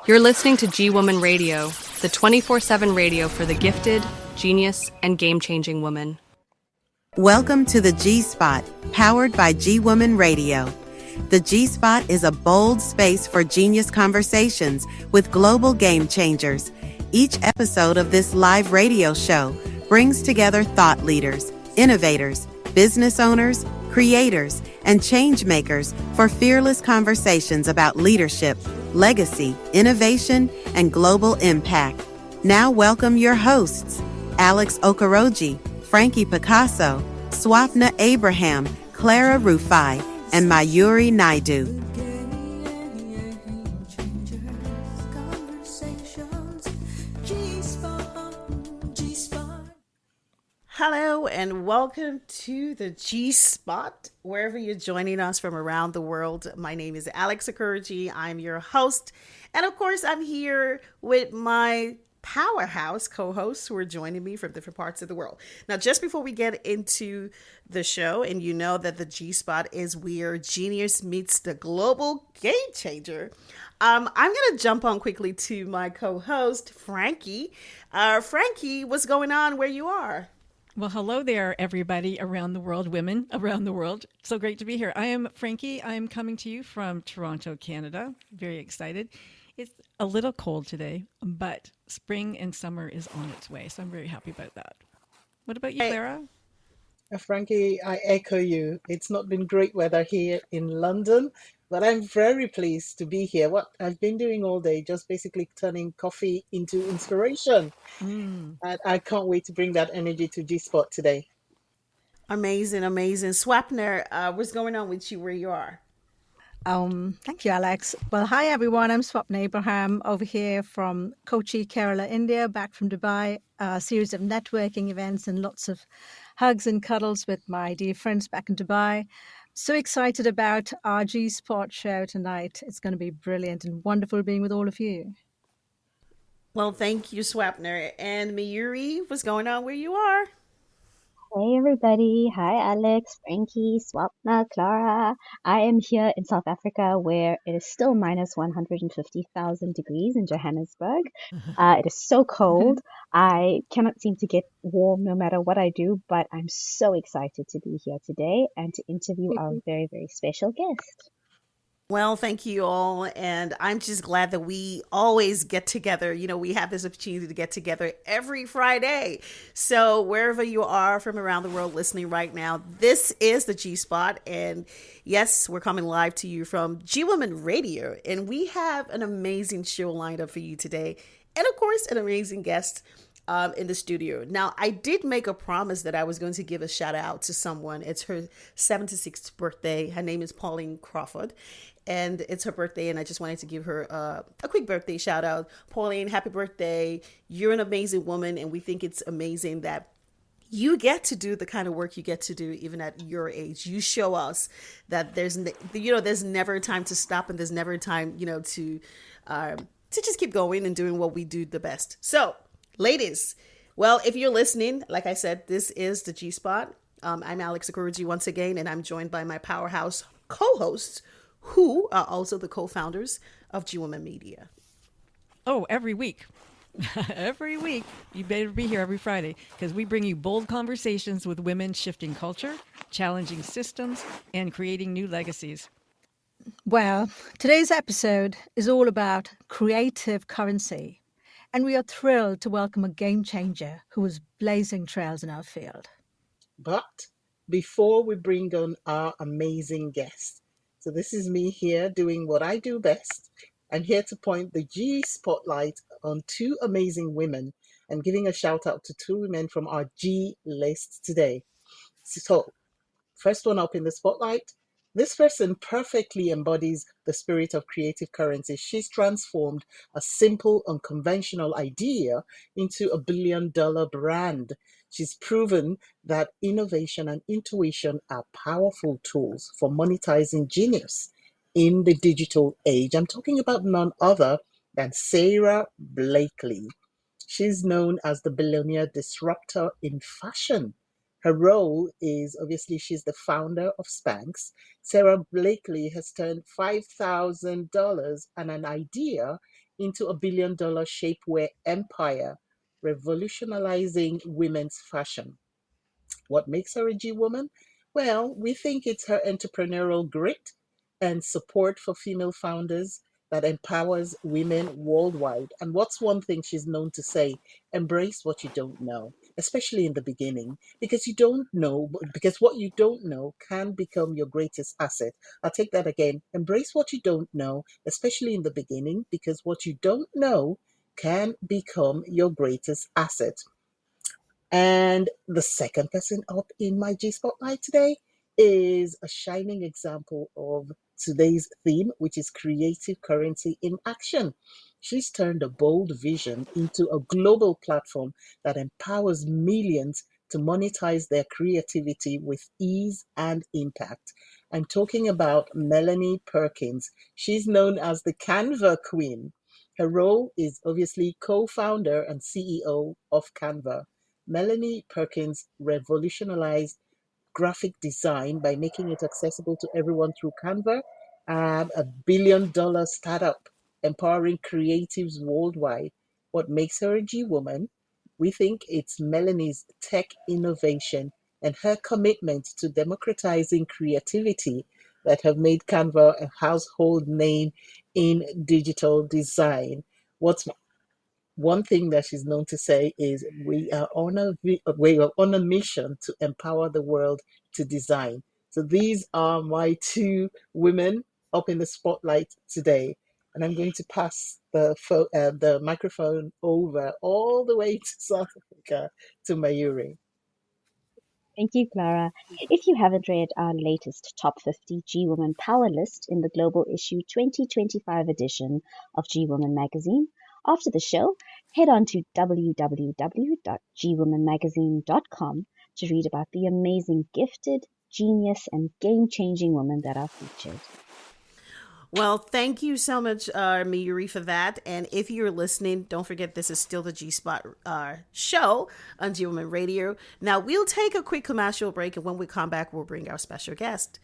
You're listening to G Woman Radio, the 24/7 radio for the gifted, genius, and game-changing woman. Welcome to the G Spot, powered by G Woman Radio. The G Spot is a bold space for genius conversations with global game changers. Each episode of this live radio show brings together thought leaders, innovators, business owners, creators, and change makers for fearless conversations about leadership, legacy, innovation, and global impact. Now welcome your hosts, Alex Okoroji, Frankie Picasso, Swapna Abraham, Clara Rufai, and Mayuri Naidu. Hello and welcome to the G Spot, wherever you're joining us from around the world. My name is Alex Okoroji. I'm your host. And of course, I'm here with my powerhouse co-hosts who are joining me from different parts of the world. Now, just before we get into the show, and you know that the G Spot is where genius meets the global game changer, I'm going to jump on quickly to my co-host, Frankie. Frankie, what's going on where you are? Well, hello there, everybody around the world, women around the world. So great to be here. I am Frankie. I'm coming to you from Toronto, Canada. Very excited. It's a little cold today, but spring and summer is on its way. So I'm very happy about that. What about you, Clara? Frankie, I echo you. It's not been great weather here in London, but I'm very pleased to be here. What I've been doing all day, just basically turning coffee into inspiration. And I can't wait to bring that energy to G-Spot today. Amazing, amazing. Swapner, what's going on with you where you are? Thank you, Alex. Well, hi, everyone. I'm Swapna Abraham over here from Kochi, Kerala, India, back from Dubai. A series of networking events and lots of hugs and cuddles with my dear friends back in Dubai. So excited about our G Spot show tonight. It's going to be brilliant and wonderful being with all of you. Well, thank you, Swapner. And Mayuri, what's going on where you are? Hey everybody, hi Alex, Frankie, Swapna, Clara. I am here in South Africa where it is still minus 150,000 degrees in Johannesburg. It is so cold. I cannot seem to get warm no matter what I do, but I'm so excited to be here today and to interview our very, very special guest. Well, thank you all. And I'm just glad that we always get together. You know, we have this opportunity to get together every Friday. So wherever you are from around the world listening right now, this is the G Spot. And yes, we're coming live to you from G Woman Radio. And we have an amazing show lined up for you today. And of course, an amazing guest in the studio. Now, I did make a promise that I was going to give a shout out to someone. It's her 76th birthday. Her name is Pauline Crawford. And it's her birthday, and I just wanted to give her a quick birthday shout out. Pauline, happy birthday. You're an amazing woman, and we think it's amazing that you get to do the kind of work you get to do even at your age. You show us that there's never a time to stop, and there's never a time, to just keep going and doing what we do the best. So, ladies, well, if you're listening, like I said, this is the G Spot. I'm Alex Okoroji once again, and I'm joined by my powerhouse co-hosts, who are also the co-founders of G Woman Media. Oh, every week. Every week. You better be here every Friday because we bring you bold conversations with women shifting culture, challenging systems, and creating new legacies. Well, today's episode is all about creative currency. And we are thrilled to welcome a game changer who is blazing trails in our field. But before we bring on our amazing guest, so this is me here doing what I do best. I'm here to point the G spotlight on two amazing women and giving a shout out to two women from our G list today. So, first one up in the spotlight, this person perfectly embodies the spirit of creative currency. She's transformed a simple, unconventional idea into a billion-dollar brand. She's proven that innovation and intuition are powerful tools for monetizing genius in the digital age. I'm talking about none other than Sarah Blakely. She's known as the billionaire disruptor in fashion. Her role is, obviously, she's the founder of Spanx. Sarah Blakely has turned $5,000 and an idea into a $1 billion shapewear empire, revolutionizing women's fashion. What makes her a G woman? Well, we think it's her entrepreneurial grit and support for female founders that empowers women worldwide. And what's one thing she's known to say? Embrace what you don't know, especially in the beginning, because you don't know, because what you don't know can become your greatest asset. I'll take that again. Embrace what you don't know, especially in the beginning, because what you don't know can become your greatest asset. And the second person up in my G Spotlight today is a shining example of today's theme, which is creative currency in action. She's turned a bold vision into a global platform that empowers millions to monetize their creativity with ease and impact. I'm talking about Melanie Perkins. She's known as the Canva Queen. Her role is obviously co founder and CEO of Canva. Melanie Perkins revolutionized graphic design by making it accessible to everyone through Canva, a $1 billion startup empowering creatives worldwide. What makes her a G woman? We think it's Melanie's tech innovation and her commitment to democratizing creativity that have made Canva a household name in digital design. What's one thing that she's known to say is we are on a mission to empower the world to design. So these are my two women up in the spotlight today, and I'm going to pass the microphone over all the way to South Africa to Mayuri. Thank you, Clara. If you haven't read our latest Top 50 G Woman Power List in the Global Issue 2025 edition of G Woman Magazine, after the show, head on to www.gwomanmagazine.com to read about the amazing, gifted, genius, and game changing women that are featured. Well, thank you so much, Miyuri, for that. And if you're listening, don't forget this is still the G Spot show on G Woman Radio. Now, we'll take a quick commercial break, and when we come back, we'll bring our special guest.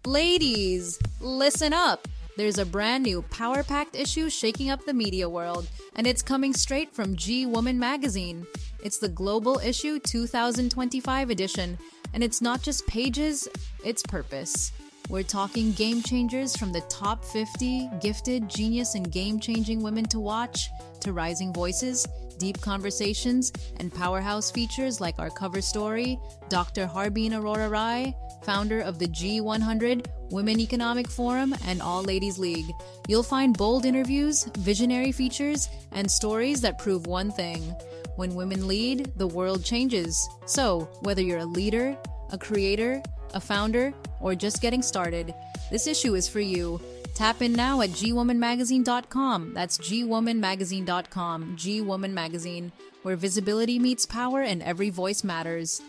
Ladies, listen up. There's a brand new power packed issue shaking up the media world, and it's coming straight from G Woman Magazine. It's the Global Issue 2025 edition, and it's not just pages, it's purpose. We're talking game changers from the top 50 gifted, genius, and game-changing women to watch, to rising voices, deep conversations, and powerhouse features like our cover story, Dr. Harbeen Aurora Rai, founder of the G100, Women Economic Forum, and All Ladies League. You'll find bold interviews, visionary features, and stories that prove one thing. When women lead, the world changes. So, whether you're a leader, a creator, a founder, or just getting started, this issue is for you. Tap in now at gwomanmagazine.com. That's gwomanmagazine.com. G Woman Magazine, where visibility meets power and every voice matters.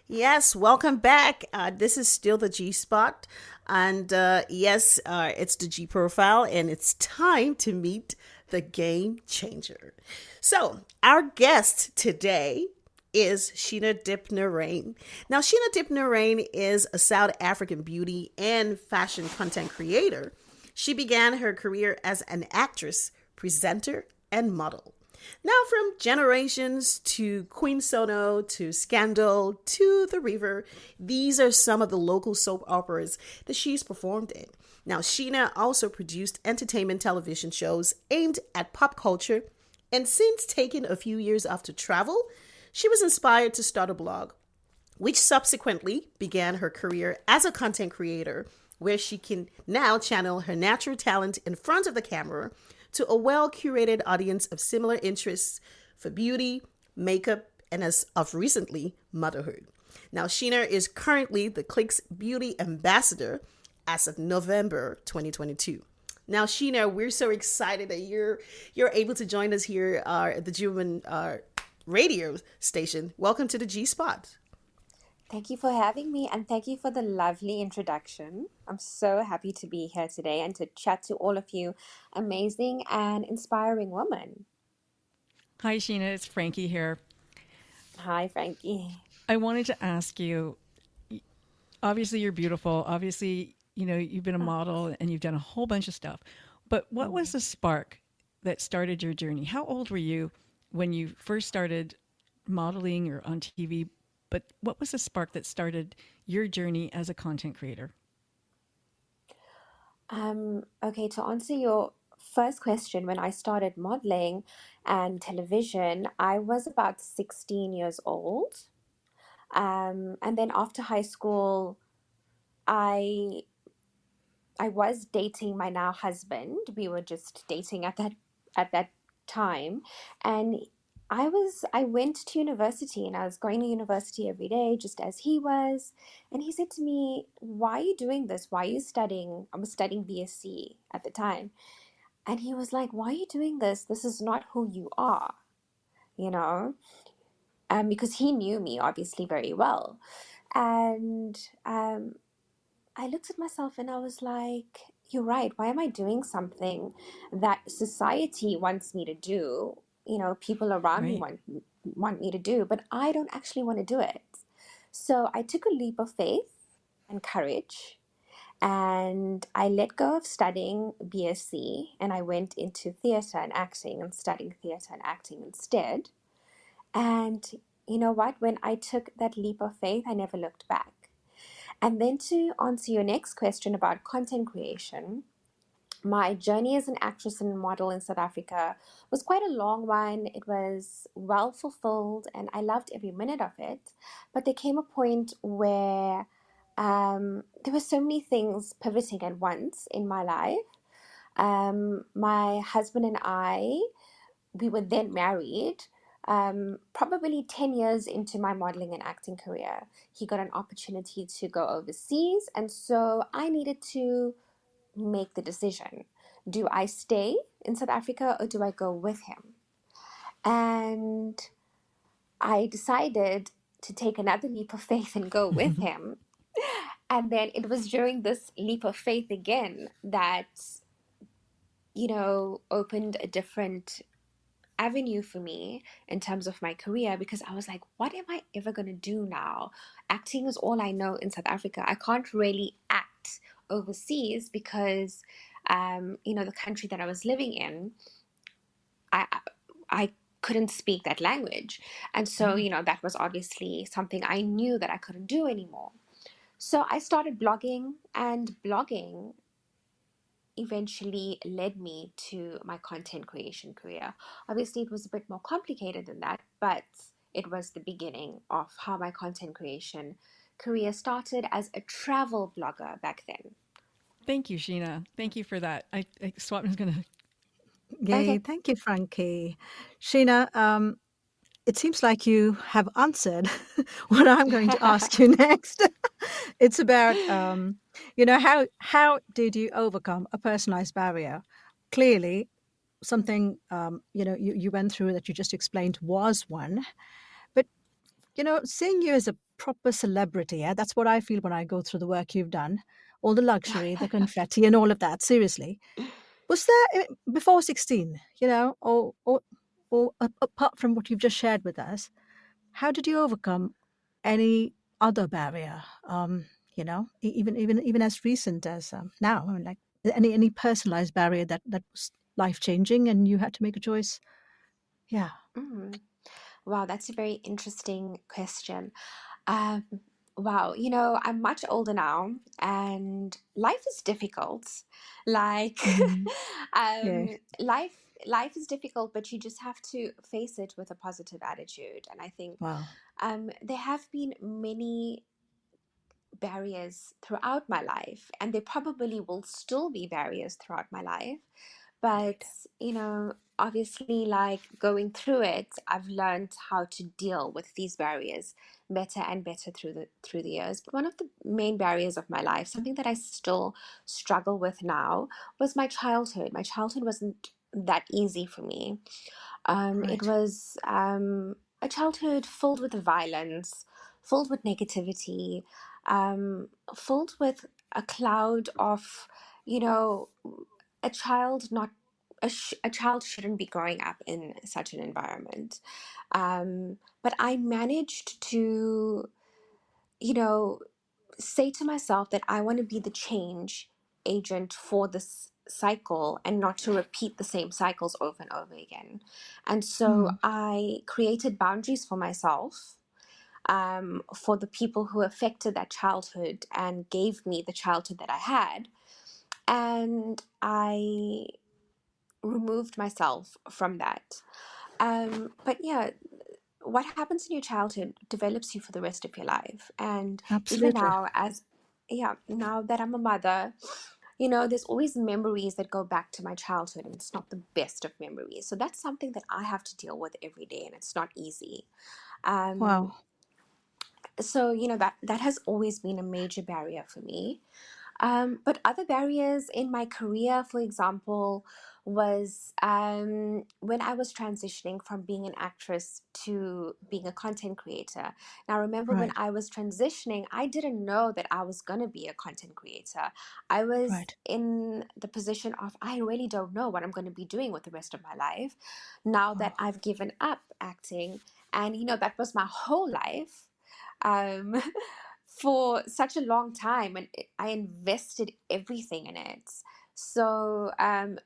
Yes, welcome back. This is still the G Spot. And yes, it's the G Profile, and it's time to meet the game changer. So, our guest today is Sheena Deepnarain. Now, Sheena Deepnarain is a South African beauty and fashion content creator. She began her career as an actress, presenter, and model. Now, from Generations to Queen Sono to Scandal to The River, these are some of the local soap operas that she's performed in. Now, Sheena also produced entertainment television shows aimed at pop culture, and since taking a few years off to travel, she was inspired to start a blog, which subsequently began her career as a content creator, where she can now channel her natural talent in front of the camera to a well-curated audience of similar interests for beauty, makeup, and as of recently, motherhood. Now, Sheena is currently the Click's beauty ambassador as of November 2022. Now, Sheena, we're so excited that you're able to join us here at the G-Woman radio station. Welcome to the G-Spot. Thank you for having me, and thank you for the lovely introduction. I'm so happy to be here today and to chat to all of you amazing and inspiring women. Hi, Sheena. It's Frankie here. Hi, Frankie. I wanted to ask you, obviously you're beautiful. Obviously, you've been a Oh, model and you've done a whole bunch of stuff. But what was mm. the spark that started your journey? How old were you when you first started modeling or on TV? But what was the spark that started your journey as a content creator? Okay, to answer your first question, when I started modeling and television, I was about 16 years old. And then after high school, I I was dating my now husband. We were just dating at that time, and I went to university and I was going to university every day just as he was. And he said to me, "Why are you doing this? Why are you studying?" I was studying BSc at the time. And he was like, "Why are you doing this? This is not who you are, you know?" Because he knew me obviously very well. And I looked at myself and I was like, "You're right. Why am I doing something that society wants me to do? You know, people around me Right. want me to do, but I don't actually want to do it." So I took a leap of faith and courage, and I let go of studying BSc and I went into theatre and acting and studying theatre and acting instead. And you know what? When I took that leap of faith, I never looked back. And then to answer your next question about content creation, my journey as an actress and model in South Africa was quite a long one. It was well fulfilled and I loved every minute of it. But there came a point where there were so many things pivoting at once in my life. My husband and I, we were then married. Probably 10 years into my modeling and acting career, he got an opportunity to go overseas. And so I needed to make the decision. Do I stay in South Africa or do I go with him? And I decided to take another leap of faith and go with him. And then it was during this leap of faith again that, opened a different avenue for me in terms of my career, because I was like, what am I ever going to do now? Acting is all I know in South Africa. I can't really act overseas because, the country that I was living in, I, I couldn't speak that language. And so, Oh, that was obviously something I knew that I couldn't do anymore. So I started blogging, and blogging eventually led me to my content creation career. Obviously, it was a bit more complicated than that, but it was the beginning of how my content creation career started as a travel blogger back then. thank you, Sheena. Thank you for that. Swapna's going to. Yay, Okay. thank you, Frankie. Sheena, it seems like you have answered what I'm going to ask you next. It's about, how did you overcome a personalized barrier? Clearly, something, you went through that you just explained was one. But, seeing you as a proper celebrity, yeah, that's what I feel when I go through the work you've done, all the luxury, the confetti, and all of that. Seriously, was there before 16, or apart from what you've just shared with us, how did you overcome any other barrier? Even as recent as now, I mean, like any personalized barrier that was life changing, and you had to make a choice. Yeah. Mm. Wow, that's a very interesting question. Um, wow, I'm much older now and life is difficult. Like, Hmm. Yeah. life is difficult, but you just have to face it with a positive attitude. And I think Wow. there have been many barriers throughout my life, and there probably will still be barriers throughout my life. But, Indeed. obviously, like going through it, I've learned how to deal with these barriers better and better through the years. But one of the main barriers of my life, something that I still struggle with now, was my childhood. My childhood wasn't that easy for me. It Right. was a childhood filled with violence, filled with negativity, filled with a cloud of, you know, a child not a child shouldn't be growing up in such an environment. But I managed to, you know, say to myself that I want to be the change agent for this cycle and not to repeat the same cycles over and over again. And so Mm, I created boundaries for myself, for the people who affected that childhood and gave me the childhood that I had. And I removed myself from that. But yeah, what happens in your childhood develops you for the rest of your life. And even absolutely. now, now that I'm a mother, there's always memories that go back to my childhood, and it's not the best of memories. So that's something that I have to deal with every day, and it's not easy. Um, Wow. so that has always been a major barrier for me. But other barriers in my career, for example, was when I was transitioning from being an actress to being a content creator. Now, remember, when Right. I was transitioning, I didn't know that I was going to be a content creator. I was Right. in the position of, I really don't know what I'm going to be doing with the rest of my life now Wow. that I've given up acting. And, that was my whole life. Um, for such a long time, and I invested everything in it. So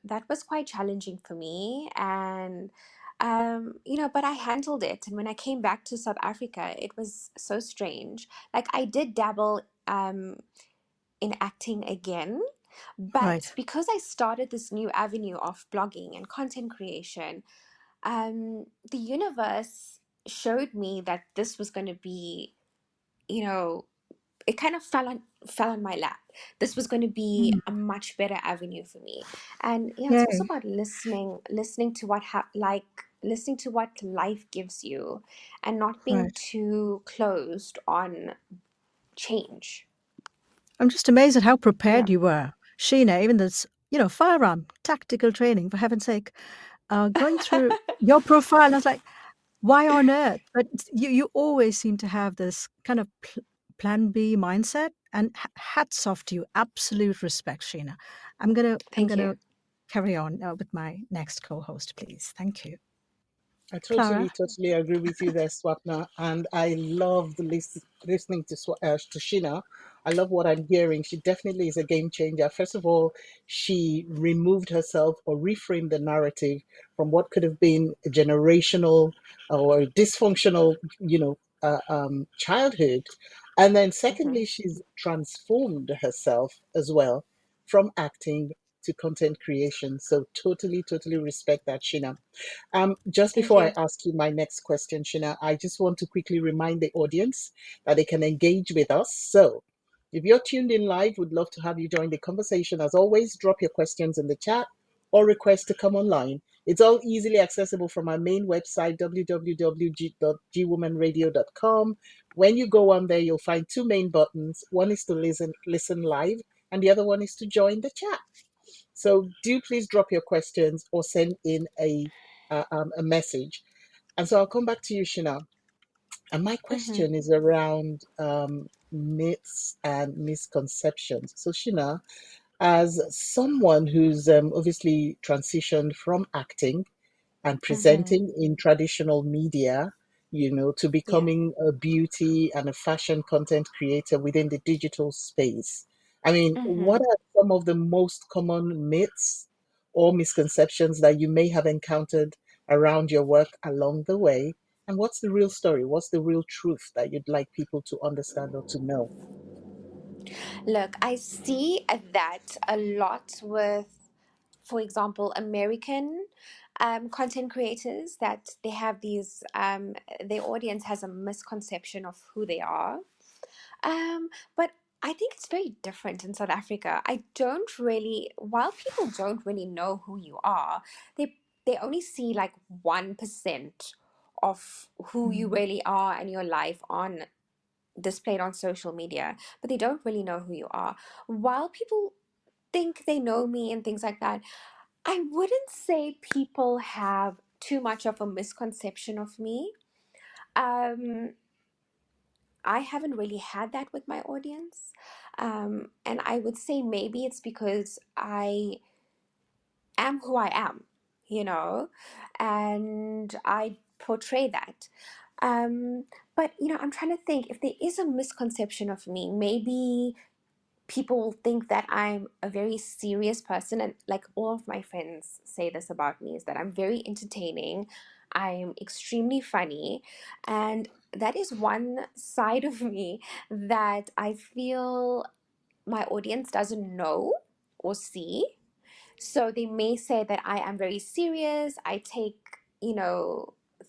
that was quite challenging for me, and but I handled it. And when I came back to South Africa, it was so strange. Like, I did dabble in acting again, but Right. because I started this new avenue of blogging and content creation, the universe showed me that this was going to be, you know, it kind of fell on my lap. This was going to be Mm, a much better avenue for me. And it's also yay. about listening to listening to what life gives you, and not being Right. too closed on change. I'm just amazed at how Yeah. prepared you were. Sheena, even this, firearm, tactical training, for heaven's sake. Going through your profile, I was like, why on earth? But you always seem to have this kind of plan B mindset, and hats off to you. Absolute respect, Sheena. I'm Thank gonna you. carry on with my next co-host, please. Thank you, I Clara. totally agree with you there, Swapna. And I love listening to Shina. I love what I'm hearing. She definitely is a game changer. First of all, she removed herself or reframed the narrative from what could have been a generational or dysfunctional, childhood. And then Hmm. secondly, she's transformed herself as well from acting to content creation. So totally respect that, Shina. Just Thank before I you. ask you my next question, Shina, I just want to quickly remind the audience that they can engage with us. So, if you're tuned in live, we'd love to have you join the conversation. As always, drop your questions in the chat or request to come online. It's all easily accessible from our main website, www.gwomanradio.com. When you go on there, you'll find two main buttons. One is to listen live, and the other one is to join the chat. So do please drop your questions or send in a message. And so I'll come back to you, Shina. And my Hmm. question is around myths and misconceptions. So, Shina, as someone who's obviously transitioned from acting and Hmm. presenting in traditional media, to Yeah. becoming a beauty and a fashion content creator within the digital space. I mean, what Hmm. are some of the most common myths or misconceptions that you may have encountered around your work along the way? And what's the real story? What's the real truth that you'd like people to understand or to know? Look, I see that a lot with, for example, American content creators, that they have their audience has a misconception of who they are. But I think it's very different in South Africa. While people don't really know who you are, they only see like 1% of who you Mm, really are and your life on displayed on social media, but they don't really know who you are. While people think they know me and things like that, I wouldn't say people have too much of a misconception of me. Um, I haven't really had that with my audience. And I would say maybe it's because I am who I am. you know, and I portray that. Um, but, I'm trying to think if there is a misconception of me. Maybe people will think that I'm a very serious person. And like all of my friends say this about me is that I'm very entertaining, I'm extremely funny. And that is one side of me that I feel my audience doesn't know or see. So they may say that I am very serious. I take,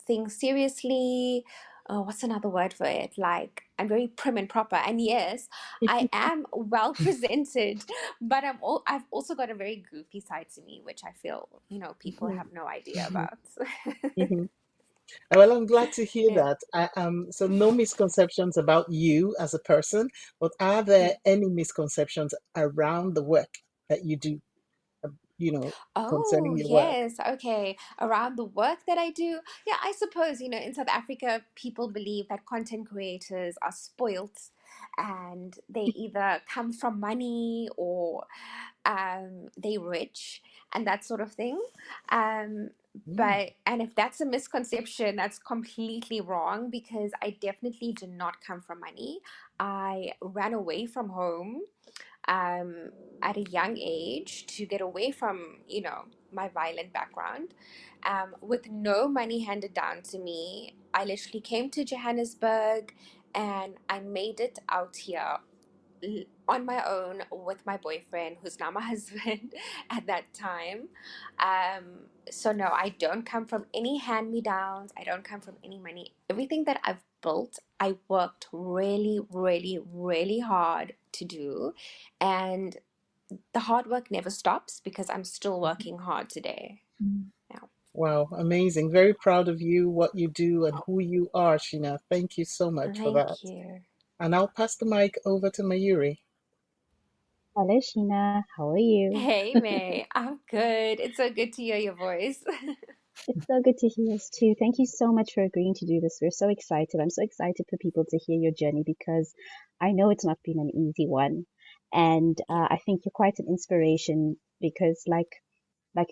things seriously. What's another word for it? Like, I'm very prim and proper. And yes, I am well presented, but I've also got a very goofy side to me, which I feel, people Mhm, have no idea mhm, about. mhm. Well, I'm glad to hear Yeah. that. So no misconceptions about you as a person, but are there Yeah. any misconceptions around the work that you do, uh, you know, Oh, concerning your work? yes. Okay. Around the work that I do. Yeah, I suppose, in South Africa, people believe that content creators are spoilt and they either come from money or they rich and that sort of thing. Um, Mm, and if that's a misconception, that's completely wrong because I definitely did not come from money. I ran away from home um, at a young age to get away from, my violent background. With no money handed down to me, I literally came to Johannesburg and I made it out here on my own with my boyfriend, who's now my husband at that time. So, no, I don't come from any hand me downs, I don't come from any money. Everything that I've built, I worked really, really, really hard to do. And the hard work never stops because I'm still mhm. working hard today. Yeah. Wow, amazing. Very proud of you, what you do, and who you are, Sheena. Thank you so much for that. Thank you. And I'll pass the mic over to Mayuri. Hello, Sheena. How are you? Hey, May. I'm good. It's so good to hear your voice. It's so good to hear us too. Thank you so much for agreeing to do this. We're so excited. I'm so excited for people to hear your journey because I know it's not been an easy one. And Yeah. I think you're quite an inspiration because, like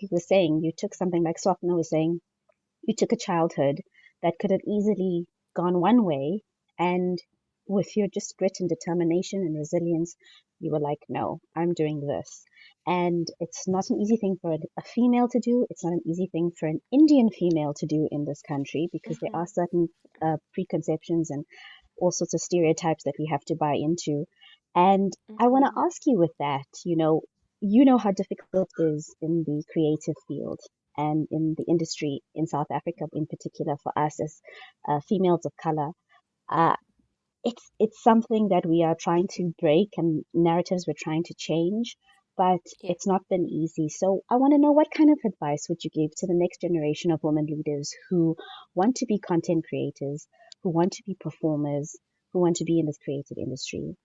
you were saying, you took something like Swapna was saying, you took a childhood that could have easily gone one way, and with your just grit and determination and resilience, you were like, no, I'm doing this. And it's not an easy thing for a female to do. It's not an easy thing for an Indian female to do in this country because there are Hmm. certain preconceptions and all sorts of stereotypes that we have to buy into. And I want to Hmm. ask you with that, you know how difficult it is in the creative field and in the industry in South Africa, in particular, for us as females of color. Uh, it's something that we are trying to break and narratives we're trying to change, but Yeah. it's not been easy. So I want to know, what kind of advice would you give to the next generation of women leaders who want to be content creators, who want to be performers, who want to be in this creative industry?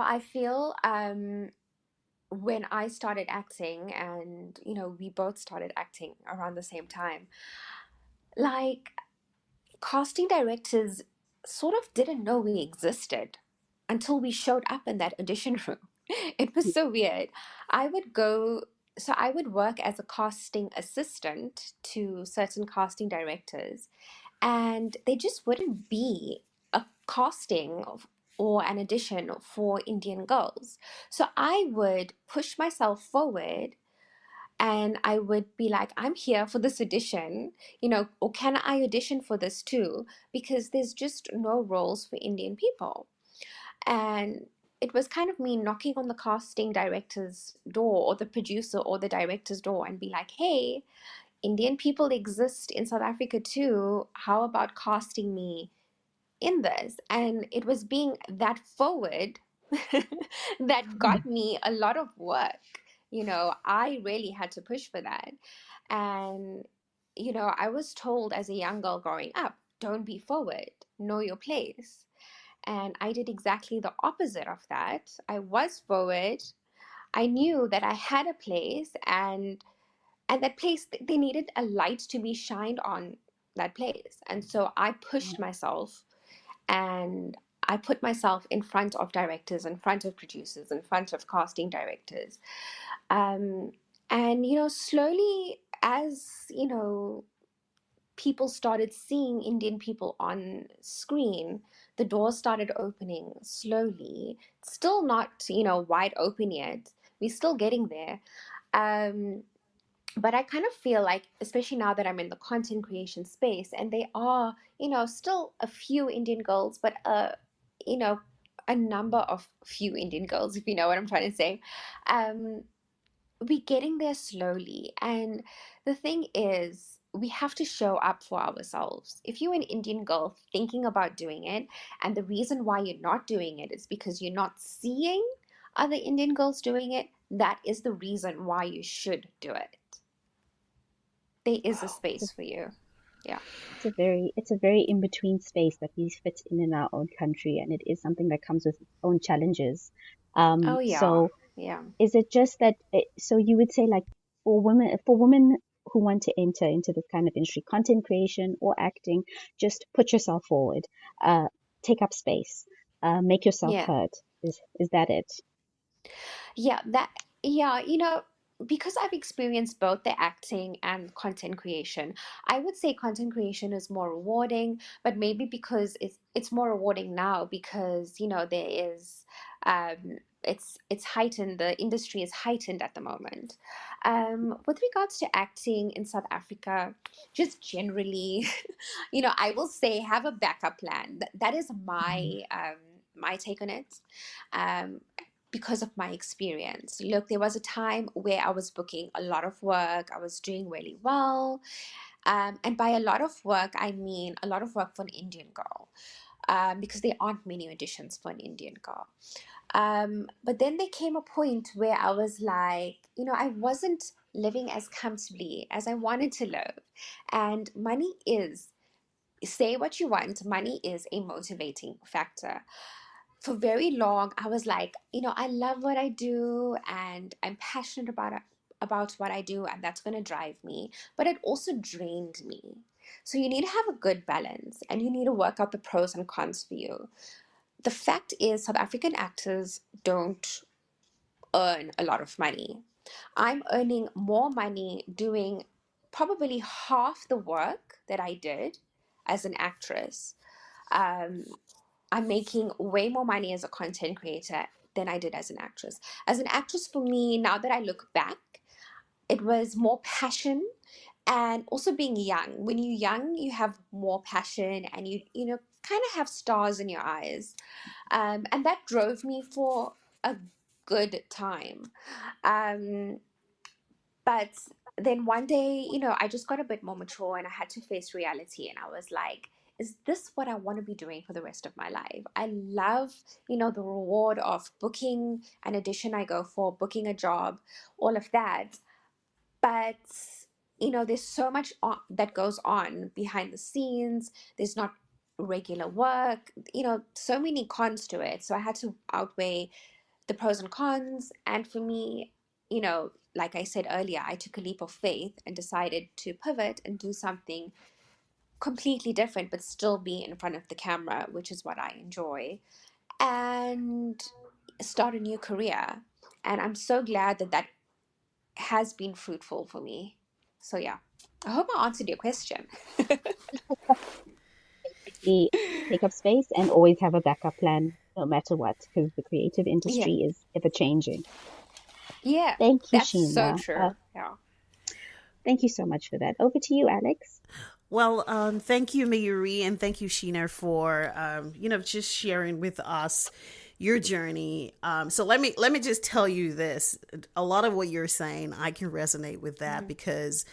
I feel when I started acting and, we both started acting around the same time, like casting directors sort of didn't know we existed until we showed up in that audition room. It was so weird. I would go, so I would work as a casting assistant to certain casting directors, and there just wouldn't be a casting or an audition for Indian girls. So I would push myself forward and I would be like, I'm here for this audition, or can I audition for this too? Because there's just no roles for Indian people. And it was kind of me knocking on the casting director's door or the producer or the director's door and be like, hey, Indian people exist in South Africa too. How about casting me in this? And it was being that forward that got me a lot of work. I really had to push for that. And, I was told as a young girl growing up, don't be forward, know your place. And I did exactly the opposite of that. I was forward. I knew that I had a place, and that place, they needed a light to be shined on that place. And so I pushed myself and I put myself in front of directors, in front of producers, in front of casting directors. Um, And, slowly, as, people started seeing Indian people on screen, the doors started opening slowly. Still not, wide open yet. We're still getting there. Um, but I kind of feel like, especially now that I'm in the content creation space, and they are, still a few Indian girls, but you know, a number of few Indian girls, if you know what I'm trying to say. Um, we're getting there slowly. And the thing is, we have to show up for ourselves. If you're an Indian girl thinking about doing it, and the reason why you're not doing it is because you're not seeing other Indian girls doing it, that is the reason why you should do it. There is a space for you. Yeah. It's a very in between space that we fit in our own country, and it is something that comes with its own challenges. Oh, yeah. So Yeah. is it just that? So you would say, like, for women who want to enter into this kind of industry, content creation or acting, just put yourself forward, uh, take up space, make yourself Yeah. heard. Is that it? Yeah, because I've experienced both the acting and content creation, I would say content creation is more rewarding, but maybe because it's more rewarding now because, there is it's heightened, the industry is heightened at the moment. With regards to acting in South Africa, just generally, I will say have a backup plan. That is my take on it. Um, because of my experience. Look, there was a time where I was booking a lot of work, I was doing really well. And by a lot of work, I mean a lot of work for an Indian girl, because there aren't many auditions for an Indian girl. But then there came a point where I was like, I wasn't living as comfortably as I wanted to live. And money is, say what you want, money is a motivating factor. For very long, I was like, I love what I do and I'm passionate about what I do, and that's going to drive me, but it also drained me. So you need to have a good balance and you need to work out the pros and cons for you. The fact is, South African actors don't earn a lot of money. I'm earning more money doing probably half the work that I did as an actress. Um, I'm making way more money as a content creator than I did as an actress. As an actress, for me, now that I look back, it was more passion and also being young. When you're young, you have more passion and you kind of have stars in your eyes. And that drove me for a good time. Um, but then one day, I just got a bit more mature and I had to face reality. And I was like, is this what I want to be doing for the rest of my life? I love, the reward of booking an audition I go for, booking a job, all of that. But, there's so much that goes on behind the scenes. There's not regular work, so many cons to it. So I had to outweigh the pros and cons. And for me, like I said earlier, I took a leap of faith and decided to pivot and do something completely different, but still be in front of the camera, which is what I enjoy, and start a new career. And I'm so glad that that has been fruitful for me. So, yeah, I hope I answered your question. Basically, take up space and always have a backup plan no matter what, because the creative Yeah. industry is ever changing. Yeah, Thank you, that's so Sheena. true. Yeah. Thank you so much for that. Over to you, Alex. Well, thank you, Mayuri, and thank you, Sheena, for just sharing with us your journey. So let me just tell you this: a lot of what you're saying, I can resonate with that because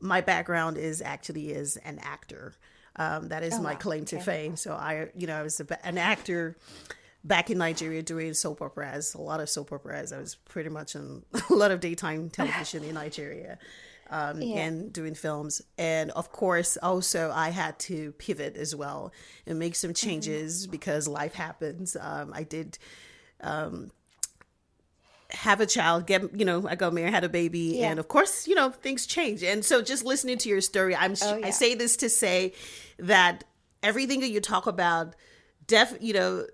my background is actually as an actor. That is Oh, my wow. claim to Okay. fame. So I was an actor back in Nigeria doing soap operas, a lot of soap operas. I was pretty much on a lot of daytime television in Nigeria, Yeah. and doing films. And of course, also I had to pivot as well and make some changes because life happens. I did have a child, I got married, had a baby, Yeah. and of course, things change. And so just listening to your story, Oh, I yeah. say this to say that everything that you talk about, def, you know,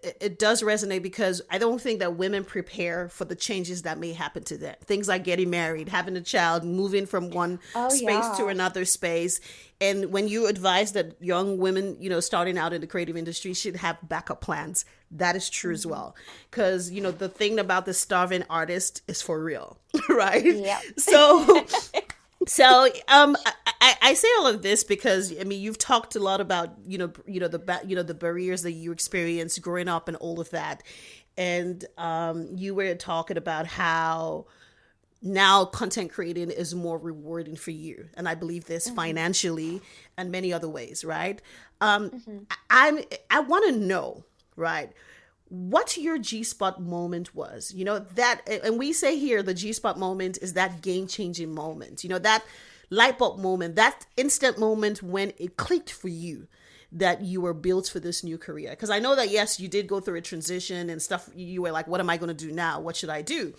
it does resonate because I don't think that women prepare for the changes that may happen to them. Things like getting married, having a child, moving from one Oh, space to yeah. another space. And when you advise that young women, starting out in the creative industry should have backup plans, that is true as well. Because, the thing about the starving artist is for real, right? Yep. So I say all of this because I mean you've talked a lot about the barriers that you experienced growing up and all of that, and you were talking about how now content creating is more rewarding for you, and I believe this financially and many other ways, right? I want to know, right, what your G spot moment was. That, and we say here the G spot moment is that game changing moment, that light bulb moment, that instant moment when it clicked for you that you were built for this new career. Because I know that, yes, you did go through a transition and stuff. You were like, what am I going to do now? What should I do?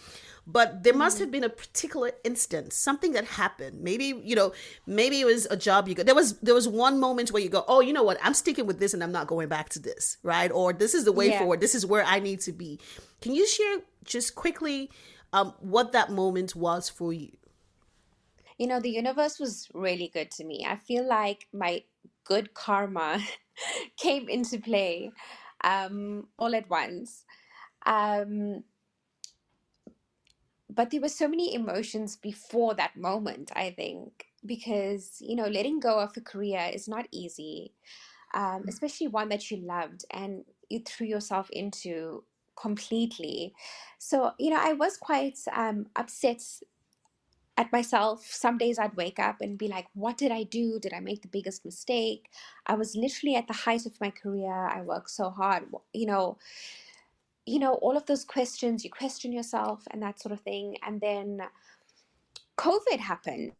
But there must have been a particular instance, something that happened. Maybe it was a job you got. There was one moment where you go, oh, you know what? I'm sticking with this and I'm not going back to this, right? Or this is the way forward. This is where I need to be. Can you share just quickly what that moment was for you? The universe was really good to me. I feel like my good karma came into play all at once. Um, but there were so many emotions before that moment, I think, because, letting go of a career is not easy, especially one that you loved and you threw yourself into completely. So, I was quite upset at myself. Some days I'd wake up and be like, what did I do? Did I make the biggest mistake? I was literally at the height of my career. I worked so hard. All of those questions, you question yourself and that sort of thing. And then COVID happened.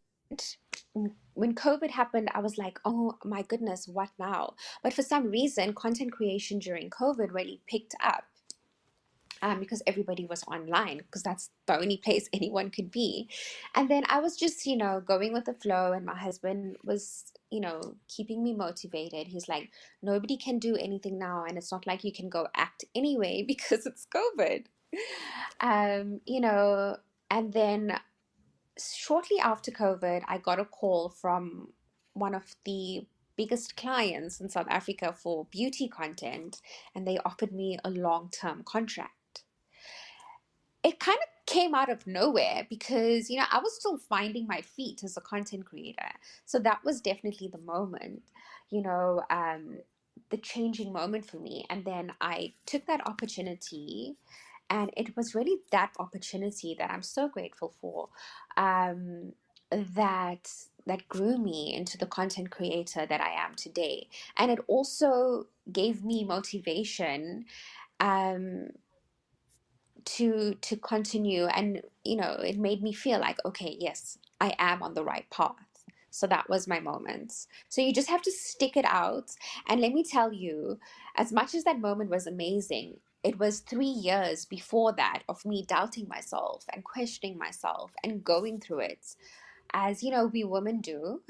When COVID happened, I was like, oh my goodness, what now? But for some reason, content creation during COVID really picked up. Because everybody was online, because that's the only place anyone could be. And then I was just, going with the flow, and my husband was, keeping me motivated. He's like, nobody can do anything now, and it's not like you can go act anyway because it's COVID. Um, you know, and then shortly after COVID, I got a call from one of the biggest clients in South Africa for beauty content, and they offered me a long-term contract. It kind of came out of nowhere because, I was still finding my feet as a content creator. So that was definitely the moment, you know, um, the changing moment for me. And then I took that opportunity, and it was really that opportunity that I'm so grateful for, that that grew me into the content creator that I am today. And it also gave me motivation, um, to continue, and it made me feel like, okay, yes, I am on the right path. So that was my moments. So you just have to stick it out. And let me tell you, as much as that moment was amazing, it was 3 years before that of me doubting myself and questioning myself and going through it, as we women do.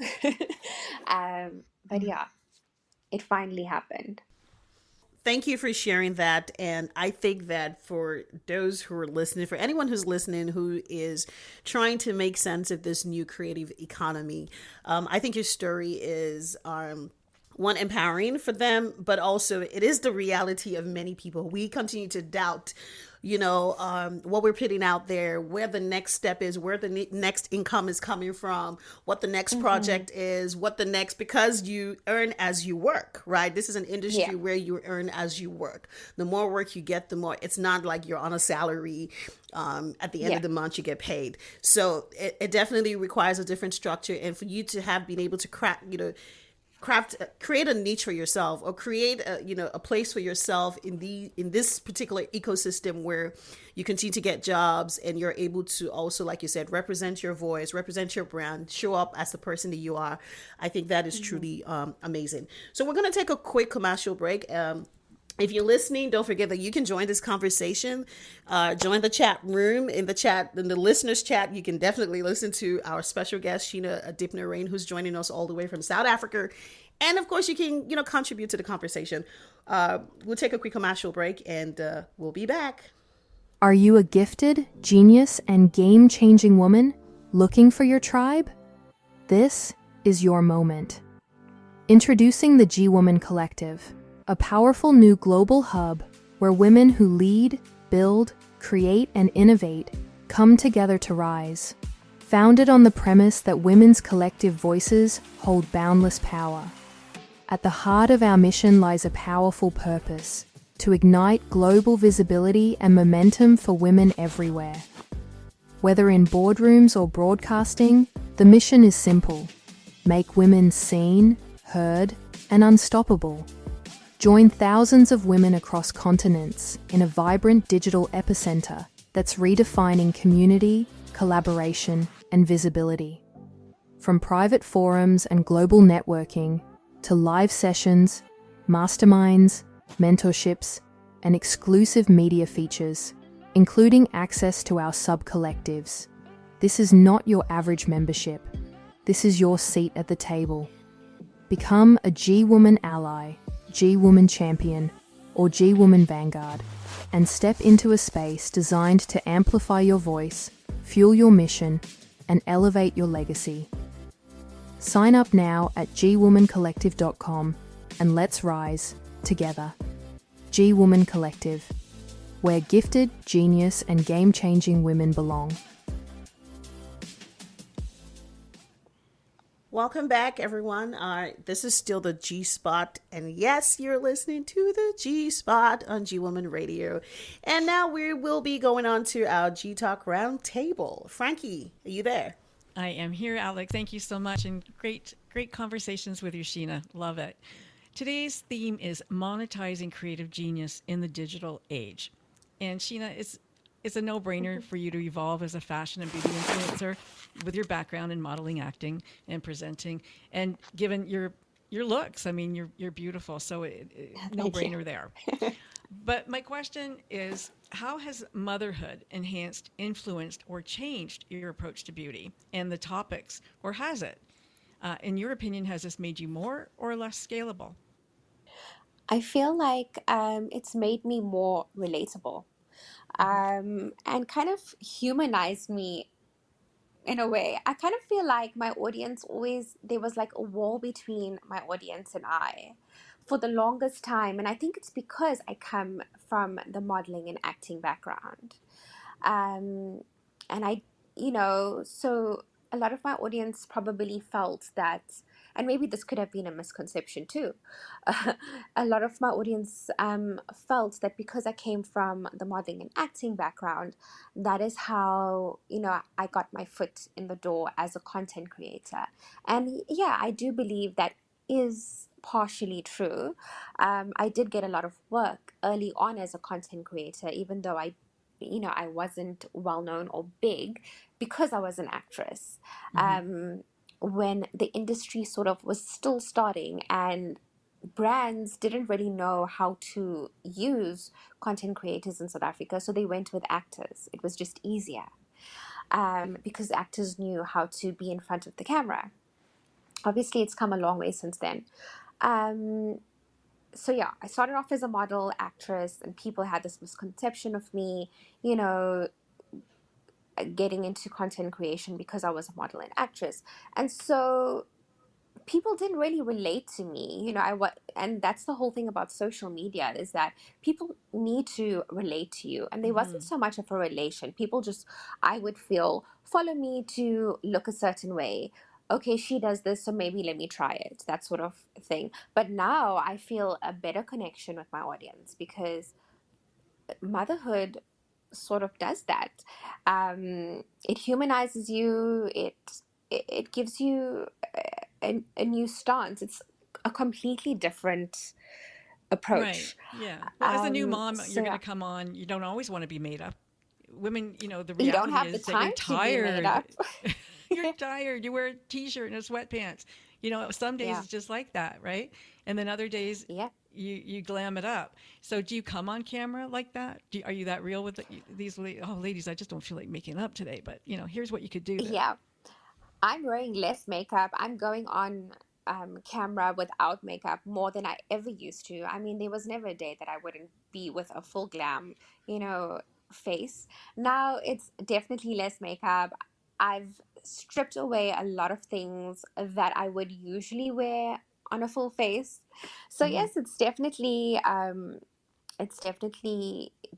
But yeah, it finally happened. Thank you for sharing that. And I think that for those who are listening, for anyone who's listening who is trying to make sense of this new creative economy, I think your story is one, empowering for them, but also it is the reality of many people. We continue to doubt what we're putting out there, where the next step is, where the next income is coming from, what the next project is, what the next, because you earn as you work, right? This is an industry Yeah. where you earn as you work. The more work you get, the more, it's not like you're on a salary. At the end Yeah. of the month, you get paid. So it definitely requires a different structure. And for you to have been able to create a niche for yourself, or create a place for yourself in this particular ecosystem where you continue to get jobs, and you're able to also, like you said, represent your voice, represent your brand, show up as the person that you are. I think that is truly amazing. So we're going to take a quick commercial break. If you're listening, don't forget that you can join this conversation. Join the chat room. In the listeners chat, you can definitely listen to our special guest, Sheena Deepnarain, who's joining us all the way from South Africa. And of course, you can, contribute to the conversation. We'll take a quick commercial break and we'll be back. Are you a gifted, genius, and game-changing woman looking for your tribe? This is your moment. Introducing the G-Woman Collective, a powerful new global hub where women who lead, build, create, and innovate come together to rise. Founded on the premise that women's collective voices hold boundless power. At the heart of our mission lies a powerful purpose: to ignite global visibility and momentum for women everywhere. Whether in boardrooms or broadcasting, the mission is simple: make women seen, heard, and unstoppable. Join thousands of women across continents in a vibrant digital epicenter that's redefining community, collaboration, and visibility. From private forums and global networking to live sessions, masterminds, mentorships, and exclusive media features, including access to our sub-collectives. This is not your average membership. This is your seat at the table. Become a G-Woman ally, G-Woman champion, or G-Woman vanguard, and step into a space designed to amplify your voice, fuel your mission, and elevate your legacy. Sign up now at gwomancollective.com and let's rise together. G-Woman Collective, where gifted, genius, and game-changing women belong. Welcome back, everyone. This is still the G Spot, and yes, you're listening to the G Spot on G Woman Radio. And now we will be going on to our G Talk Roundtable. Frankie, are you there? I am here, Alex. Thank you so much, and great conversations with you, Sheena. Love it. Today's theme is monetizing creative genius in the digital age. And Sheena, it's a no-brainer for you to evolve as a fashion and beauty influencer with your background in modeling, acting, and presenting. And given your looks, I mean, you're beautiful, so no-brainer there. But my question is, how has motherhood enhanced, influenced, or changed your approach to beauty and the topics, or has it? In your opinion, has this made you more or less scalable? I feel like it's made me more relatable, and kind of humanized me in a way. I kind of feel like my audience always, there was like a wall between my audience and I for the longest time. And I think it's because I come from the modeling and acting background. Um, and so a lot of my audience probably felt that, and maybe this could have been a misconception too. A lot of my audience felt that because I came from the modeling and acting background, that is how, I got my foot in the door as a content creator. And yeah, I do believe that is partially true. I did get a lot of work early on as a content creator, even though I wasn't well known or big because I was an actress. When the industry sort of was still starting and brands didn't really know how to use content creators in South Africa, so they went with actors. It was just easier because actors knew how to be in front of the camera. Obviously, it's come a long way since then. So yeah, I started off as a model, actress, and people had this misconception of me, getting into content creation because I was a model and actress. And so people didn't really relate to me, and that's the whole thing about social media, is that people need to relate to you, and there wasn't so much of a relation. People just, I would feel, follow me to look a certain way. Okay, she does this, so maybe let me try it, that sort of thing. But now I feel a better connection with my audience because motherhood sort of does that. It humanizes you. It gives you a new stance. It's a completely different approach. Right. Yeah. Well, as a new mom, So you're going to come on. You don't always want to be made up. Women, the you don't reality have the is that you're time to be made tired. up. You're tired. You wear a t-shirt and a sweatpants. Some days Yeah. it's just like that, right? And then other days Yeah. you glam it up. So do you come on camera like that? Are you that real with these ladies? I just don't feel like making up today, but here's what you could do. Yeah. I'm wearing less makeup. I'm going on camera without makeup more than I ever used to. I mean, there was never a day that I wouldn't be with a full glam, you know, face. Now it's definitely less makeup. I've stripped away a lot of things that I would usually wear on a full face. So Mhm. yes, it's definitely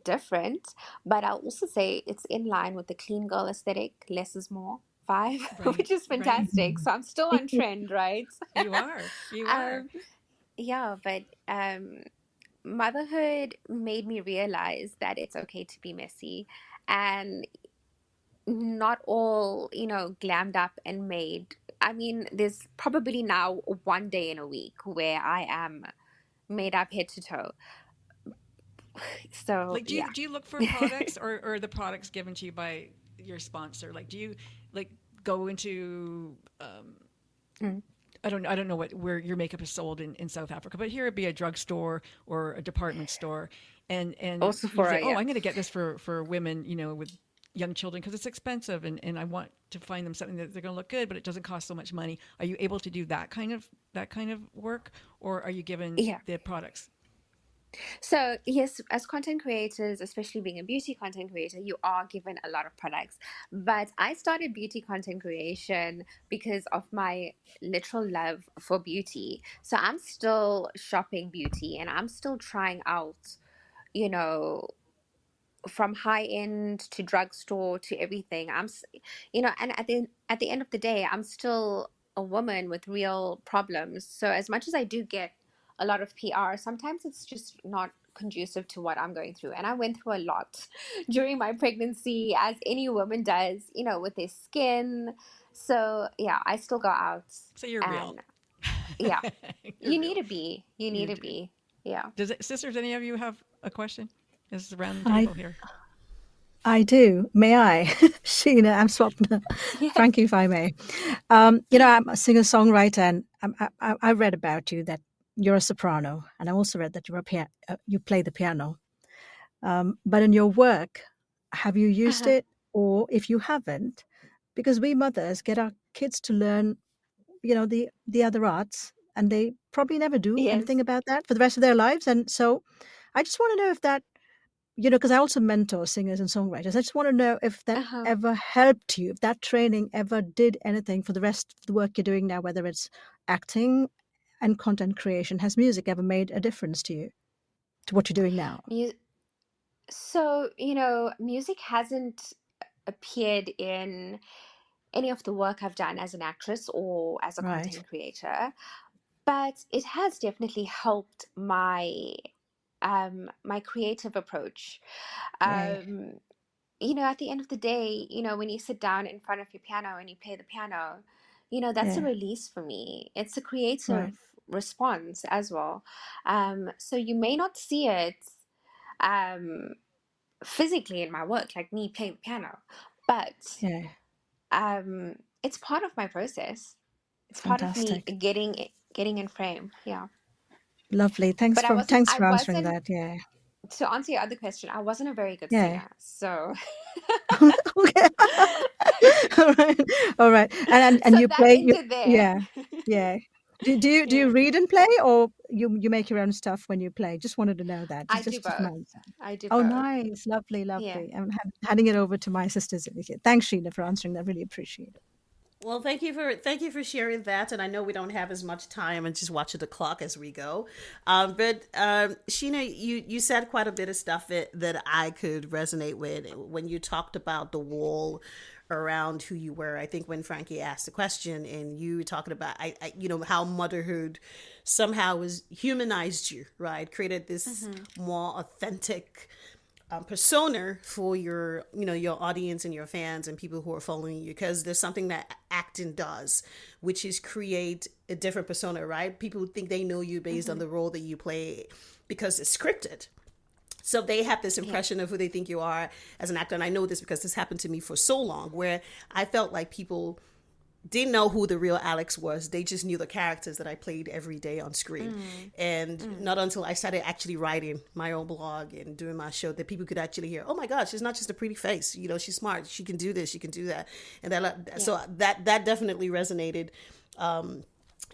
different, but I'll also say it's in line with the clean girl aesthetic, less is more vibe, Right, which is right. fantastic. So I'm still on trend, right? You are. You are. um, yeah, but motherhood made me realize that it's okay to be messy and not all, glammed up and made. I mean, there's probably now one day in a week where I am made up head to toe. So, Like, yeah. do you look for products, or the products given to you by your sponsor? Like, do you like go into Mm. I don't know where your makeup is sold in South Africa, but here it'd be a drugstore or a department store, and Also you for say, a, oh, yeah. I'm going to get this for women, with young children because it's expensive, and I want to find them something that they're going to look good, but it doesn't cost so much money. Are you able to do that kind of work, or are you given Yeah. the products? So, yes, as content creators, especially being a beauty content creator, you are given a lot of products. But I started beauty content creation because of my literal love for beauty. So I'm still shopping beauty and I'm still trying out, you know, from high end to drugstore to everything. And at the end of the day, I'm still a woman with real problems. So as much as I do get a lot of PR, sometimes it's just not conducive to what I'm going through. And I went through a lot during my pregnancy, as any woman does, with their skin. So yeah, I still go out, So you're real. and yeah, You're you need real. to be. You need You to do. be. Yeah. Sisters, any of you have a question? This is the round I table here. I do. May I? Sheena, I'm Swapna. Yes. Frankie, if I may. I'm a singer songwriter, and I read about you that you're a soprano, and I also read that you play the piano. But in your work, have you used Uh-huh. it, or if you haven't, because we mothers get our kids to learn, the other arts, and they probably never do anything Yes. about that for the rest of their lives, and so I just want to know if that because I also mentor singers and songwriters. I just want to know if that Uh-huh. ever helped you, if that training ever did anything for the rest of the work you're doing now, whether it's acting and content creation. Has music ever made a difference to you, to what you're doing now? Mu- So, music hasn't appeared in any of the work I've done as an actress or as a Right. content creator, but it has definitely helped my creative approach. Yeah. Um, at the end of the day, when you sit down in front of your piano and you play the piano, that's a Yeah. release for me. It's a Right. creative response as well. So you may not see it um physically in my work, like me playing the piano, but Yeah. it's part of my process. It's part of me Fantastic. getting in frame. Yeah. Lovely. Thanks But for thanks I for answering wasn't, that. Yeah. to answer your other question, I wasn't a very good Yeah. singer. So, Okay. All right. All right. And so you that play you ended there. yeah. Yeah. Do you Yeah. read and play, or you make your own stuff when you play? Just wanted to know that. I Just do just for my both. understanding. I do Oh, both. nice. Lovely, Yeah. lovely. I'm handing it over to my sisters over here. Thanks, Sheena, for answering that. Really appreciate it. Well, thank you for sharing that, and I know we don't have as much time and just watching the clock as we go. But Sheena, you said quite a bit of stuff that I could resonate with when you talked about the wall around who you were. I think when Frankie asked the question and you were talking about, how motherhood somehow has humanized you, right? Created this Mm-hmm. more authentic persona for your audience and your fans and people who are following you, because there's something that acting does, which is create a different persona, right? People think they know you based on Mm-hmm. the role that you play because it's scripted, so they have this Yeah. impression of who they think you are as an actor. And I know this because this happened to me for so long, where I felt like people didn't know who the real Alex was. They just knew the characters that I played every day on screen. Mm. And Mm. not until I started actually writing my own blog and doing my show that people could actually hear, oh my God, she's not just a pretty face. She's smart. She can do this. She can do that. And Yeah. so that definitely resonated.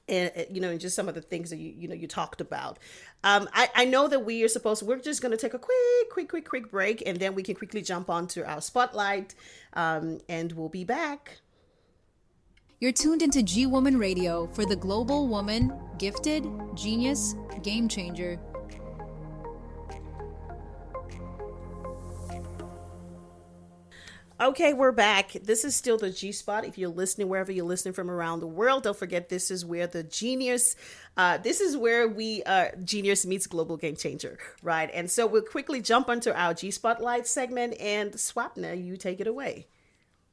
and just some of the things that you talked about. I know that we're just going to take a quick break, and then we can quickly jump onto our spotlight, and we'll be back. You're tuned into G Woman Radio for the global woman, gifted, genius, game changer. Okay, we're back. This is still the G Spot. If you're listening, wherever you're listening from around the world, don't forget this is where this is where we genius meets global game changer, right? And so we'll quickly jump onto our G Spotlight segment, and Swapna, you take it away.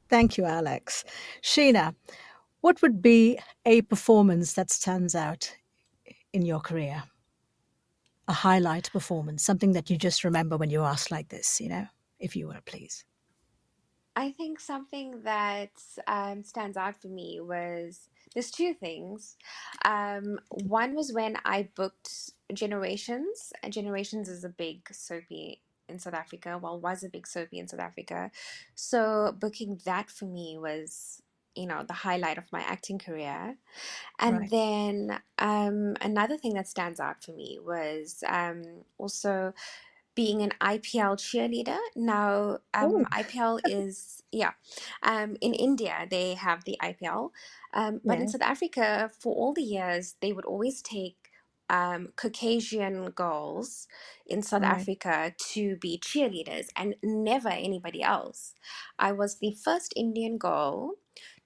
Thank you, Alex. Sheena, what would be a performance that stands out in your career? A highlight performance, something that you just remember when you're asked like this, if you were, please. I think something that stands out for me was there's two things. One was when I booked Generations. Generations is a big soapy in South Africa. Well, was a big soapy in South Africa. So booking that for me was, the highlight of my acting career. And Right. then another thing that stands out for me was also being an IPL cheerleader. Now, Oh, IPL is, yeah, in India, they have the IPL. But in yeah, South Africa, for all the years, they would always take Caucasian girls in South right. Africa to be cheerleaders and never anybody else. I was the first Indian girl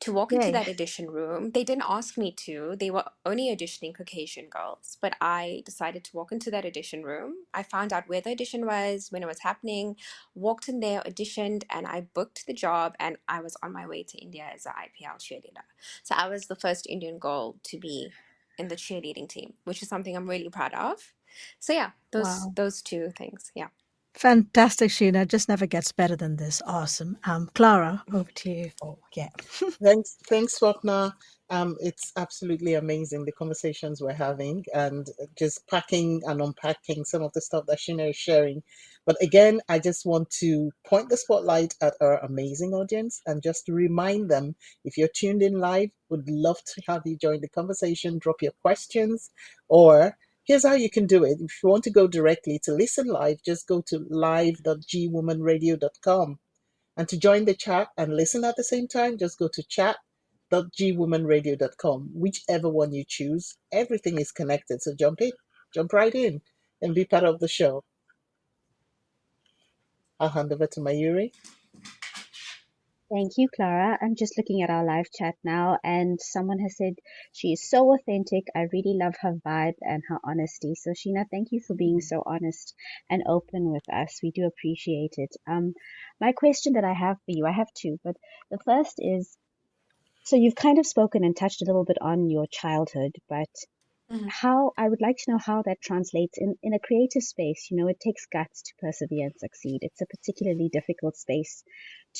to walk into Yay. that audition room. They didn't ask me to, they were only auditioning Caucasian girls, but I decided to walk into that audition room. I found out where the audition was, when it was happening, walked in there, auditioned, and I booked the job, and I was on my way to India as an IPL cheerleader. So I was the first Indian girl to be in the cheerleading team, which is something I'm really proud of. So yeah, Wow. those two things. Yeah. Fantastic, Sheena. Just never gets better than this. Awesome. Clara, over to you. Oh, yeah. Thanks, Swapna. It's absolutely amazing the conversations we're having and just packing and unpacking some of the stuff that Sheena is sharing. But again, I just want to point the spotlight at our amazing audience and just to remind them, if you're tuned in live, would love to have you join the conversation, drop your questions, or here's how you can do it. If you want to go directly to listen live, just go to live.gwomanradio.com. And to join the chat and listen at the same time, just go to chat.gwomanradio.com. Whichever one you choose, everything is connected. So jump right in and be part of the show. I'll hand over to Mayuri. Thank you, Clara. I'm just looking at our live chat now, and someone has said she is so authentic. I really love her vibe and her honesty. So, Sheena, thank you for being so honest and open with us. We do appreciate it. My question that I have for you, I have two, but the first is, so you've kind of spoken and touched a little bit on your childhood, but Mhm. how I would like to know how that translates in a creative space. It takes guts to persevere and succeed. It's a particularly difficult space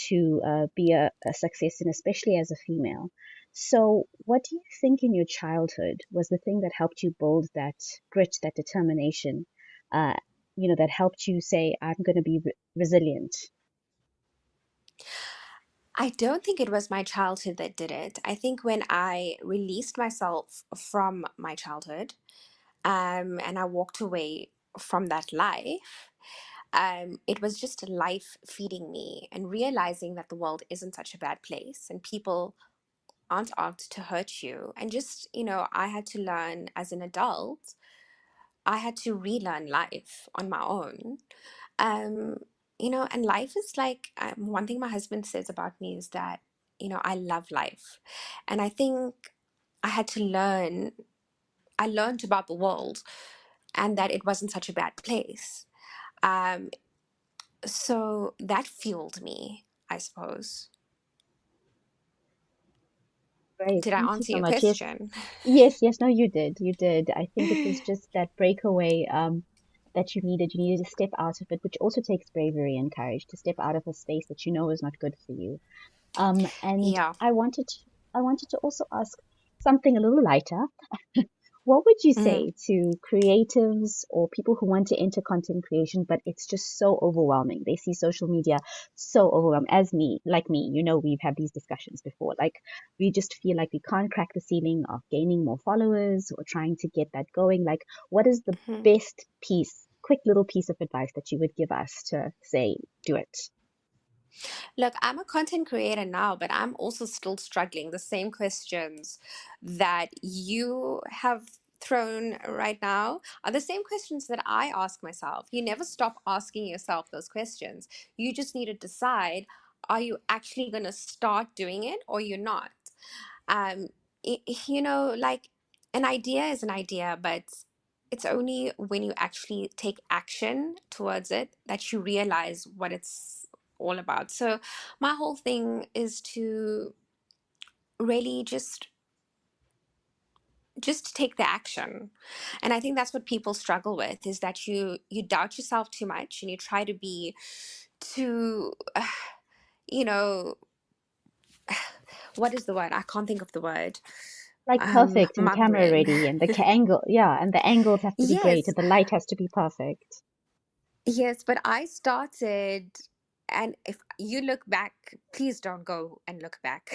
to be a success in, especially as a female. So, what do you think in your childhood was the thing that helped you build that grit, that determination, uh, that helped you say, I'm going to be resilient? I don't think it was my childhood that did it. I think when I released myself from my childhood, and I walked away from that life, it was just life feeding me and realizing that the world isn't such a bad place and people aren't out to hurt you. And just, I had to learn as an adult, I had to relearn life on my own. Um, and life is like, one thing my husband says about me is that, I love life. And I think I had to learn, I learned about the world and that it wasn't such a bad place. Um, so that fueled me, I suppose. Great. Did I Thank you answer so your much. Yes, question? yes, no, you did. You did. I think it was just that breakaway that you needed. You needed to step out of it, which also takes bravery and courage to step out of a space that you know is not good for you. And Yeah. I wanted to also ask something a little lighter. What would you Mm. say to creatives or people who want to enter content creation, but it's just so overwhelming? They see social media so overwhelmed. As me, like me, we've had these discussions before. Like, we just feel like we can't crack the ceiling of gaining more followers or trying to get that going. Like, what is the Mhm. best quick little piece of advice that you would give us to say, do it? Look, I'm a content creator now, but I'm also still struggling. The same questions that you have thrown right now are the same questions that I ask myself. You never stop asking yourself those questions. You just need to decide, are you actually going to start doing it or you're not? Um, like an idea is an idea, but it's only when you actually take action towards it that you realize what it's all about. So my whole thing is to really just take the action. And I think that's what people struggle with, is that you doubt yourself too much and you try to be too you know what is the word? I can't think of the word. Like perfect and My camera brain. ready and angle, yeah, and the angles have to be great Yes. and the light has to be perfect. Yes, but I started, and if you look back, please don't go and look back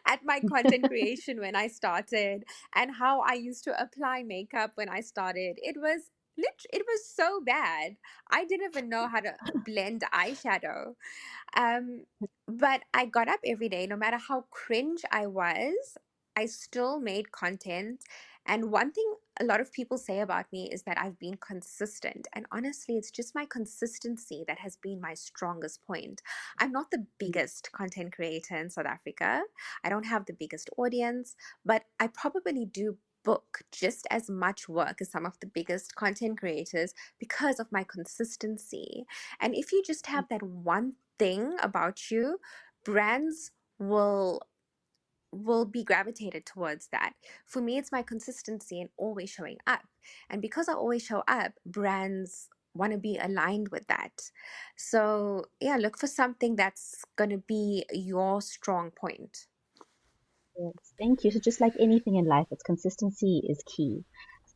at my content creation when I started and how I used to apply makeup when I started. It was so bad. I didn't even know how to blend eyeshadow. Um, but I got up every day, no matter how cringe I was, I still made content. And one thing a lot of people say about me is that I've been consistent. And honestly, it's just my consistency that has been my strongest point. I'm not the biggest content creator in South Africa. I don't have the biggest audience, but I probably do book just as much work as some of the biggest content creators because of my consistency. And if you just have that one thing about you, brands will be gravitated towards that. For me, it's my consistency and always showing up. And because I always show up, brands want to be aligned with that. So, yeah, look for something that's going to be your strong point. Yes, thank you. So just like anything in life, it's consistency is key.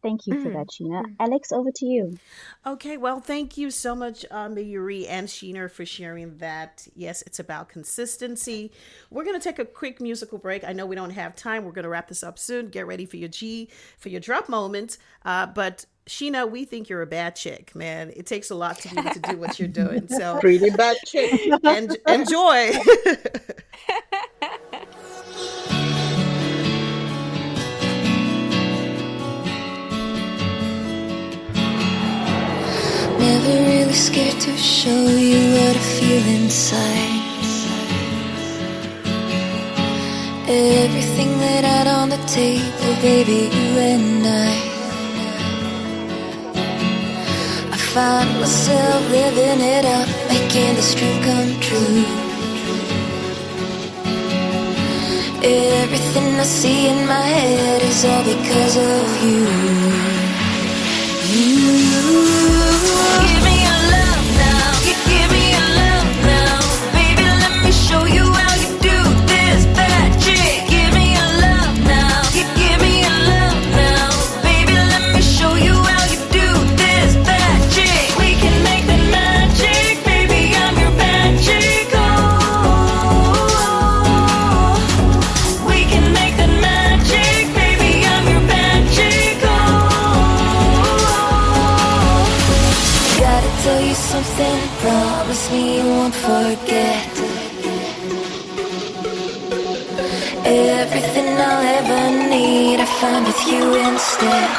Thank you for Mm. that, Sheena. Mm. Alex, over to you. Okay, well, thank you so much, Mayuri and Sheena, for sharing that. Yes, it's about consistency. We're going to take a quick musical break. I know we don't have time. We're going to wrap this up soon. Get ready for for your drop moment. But Sheena, we think you're a bad chick, man. It takes a lot to be able to do what you're doing. So, Pretty bad chick. and enjoy. Never really scared to show you what I feel inside. Everything laid out on the table, baby, you and I find myself living it up, making this dream come true. Everything I see in my head is all because of you. Give me your love now. Give me your love now. Baby, let me show you how you do this bad chick. Give me your love now. Give me your love now. Baby, let me show you how you do this bad chick. We can make the magic. Baby, I'm your bad chick. Oh, we can make the magic. Baby, I'm your bad chick. Oh, gotta tell you something, promise me you won't forget. Everything I'll ever need, I found with you instead.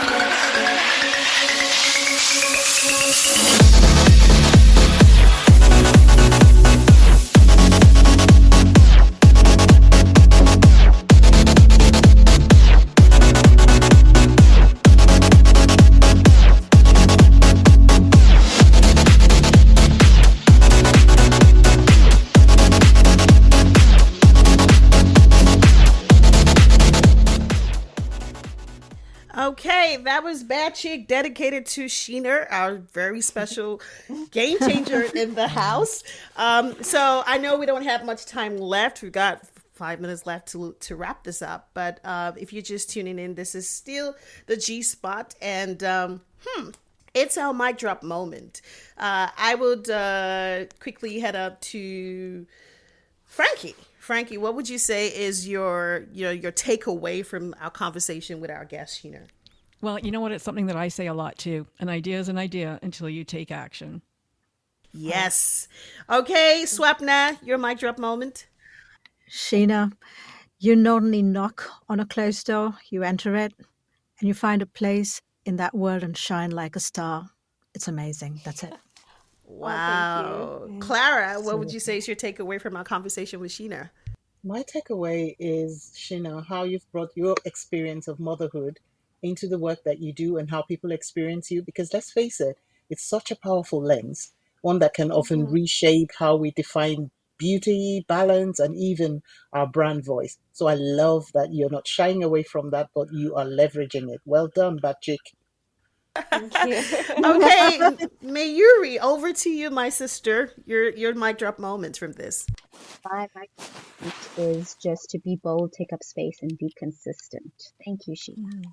Okay, that was Bad Chick, dedicated to Sheena, our very special game changer in the house. So I know we don't have much time left. We've got 5 minutes left to wrap this up. But if you're just tuning in, this is still the G Spot, and it's our mic drop moment. I would quickly head up to Frankie. Frankie, what would you say is your takeaway from our conversation with our guest, Sheena? Well, you know what? It's something that I say a lot too. An idea is an idea until you take action. Yes. Okay, Swapna, your mic drop moment. Sheena, you not only knock on a closed door, you enter it and you find a place in that world and shine like a star. It's amazing. That's it. Wow. thank you. Clara, what would you say is your takeaway from our conversation with Sheena? My takeaway is, Shina, how you've brought your experience of motherhood into the work that you do and how people experience you. Because let's face it, it's such a powerful lens, one that can often reshape how we define beauty, balance, and even our brand voice. So I love that you're not shying away from that, but you are leveraging it. Well done, Batchick. Thank you. Okay, Mayuri, over to you, my sister. Your mic drop moments from this. My is just to be bold, take up space, and be consistent. Thank you, Sheena.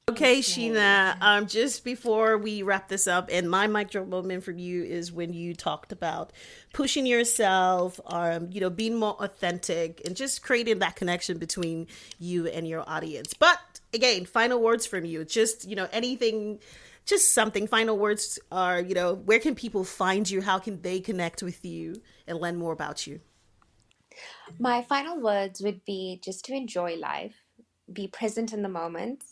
Okay, Sheena, just before we wrap this up, and my mic drop moment from you is when you talked about pushing yourself, being more authentic and just creating that connection between you and your audience. But again, final words from you, just, anything, just something. Final words are, where can people find you? How can they connect with you and learn more about you? My final words would be just to enjoy life, be present in the moment,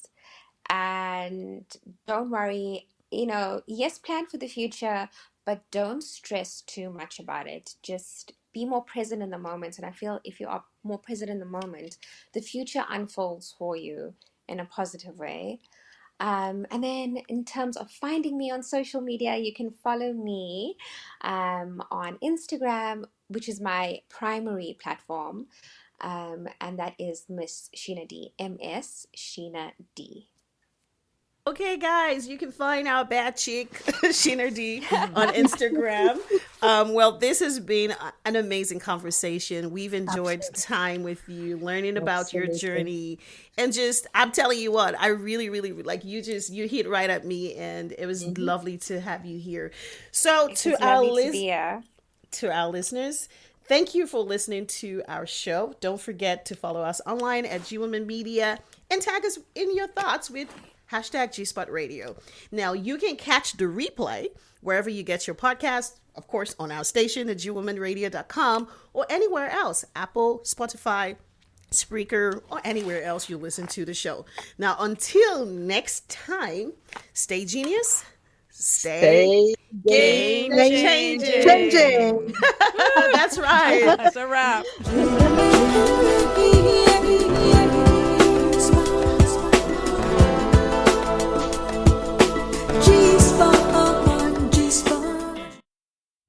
and don't worry, yes, plan for the future, but don't stress too much about it. Just be more present in the moment. And I feel if you are more present in the moment, the future unfolds for you in a positive way. And then in terms of finding me on social media, you can follow me on Instagram, which is my primary platform. And that is Miss Sheena D, MS Sheena D. Okay, guys, you can find our bad chick, Sheena D, on Instagram. Well, this has been an amazing conversation. We've enjoyed time with you, learning about your journey. And just, I'm telling you what, I really, really, like you hit right at me, and it was lovely to have you here. So to our listeners, thank you for listening to our show. Don't forget to follow us online at G Women Media and tag us in your thoughts with #GSpot Radio. Now, you can catch the replay wherever you get your podcast, of course, on our station at gwomanradio.com or anywhere else, Apple, Spotify, Spreaker, or anywhere else you listen to the show. Now, until next time, stay genius, stay game changing. Changing. That's right. That's a wrap.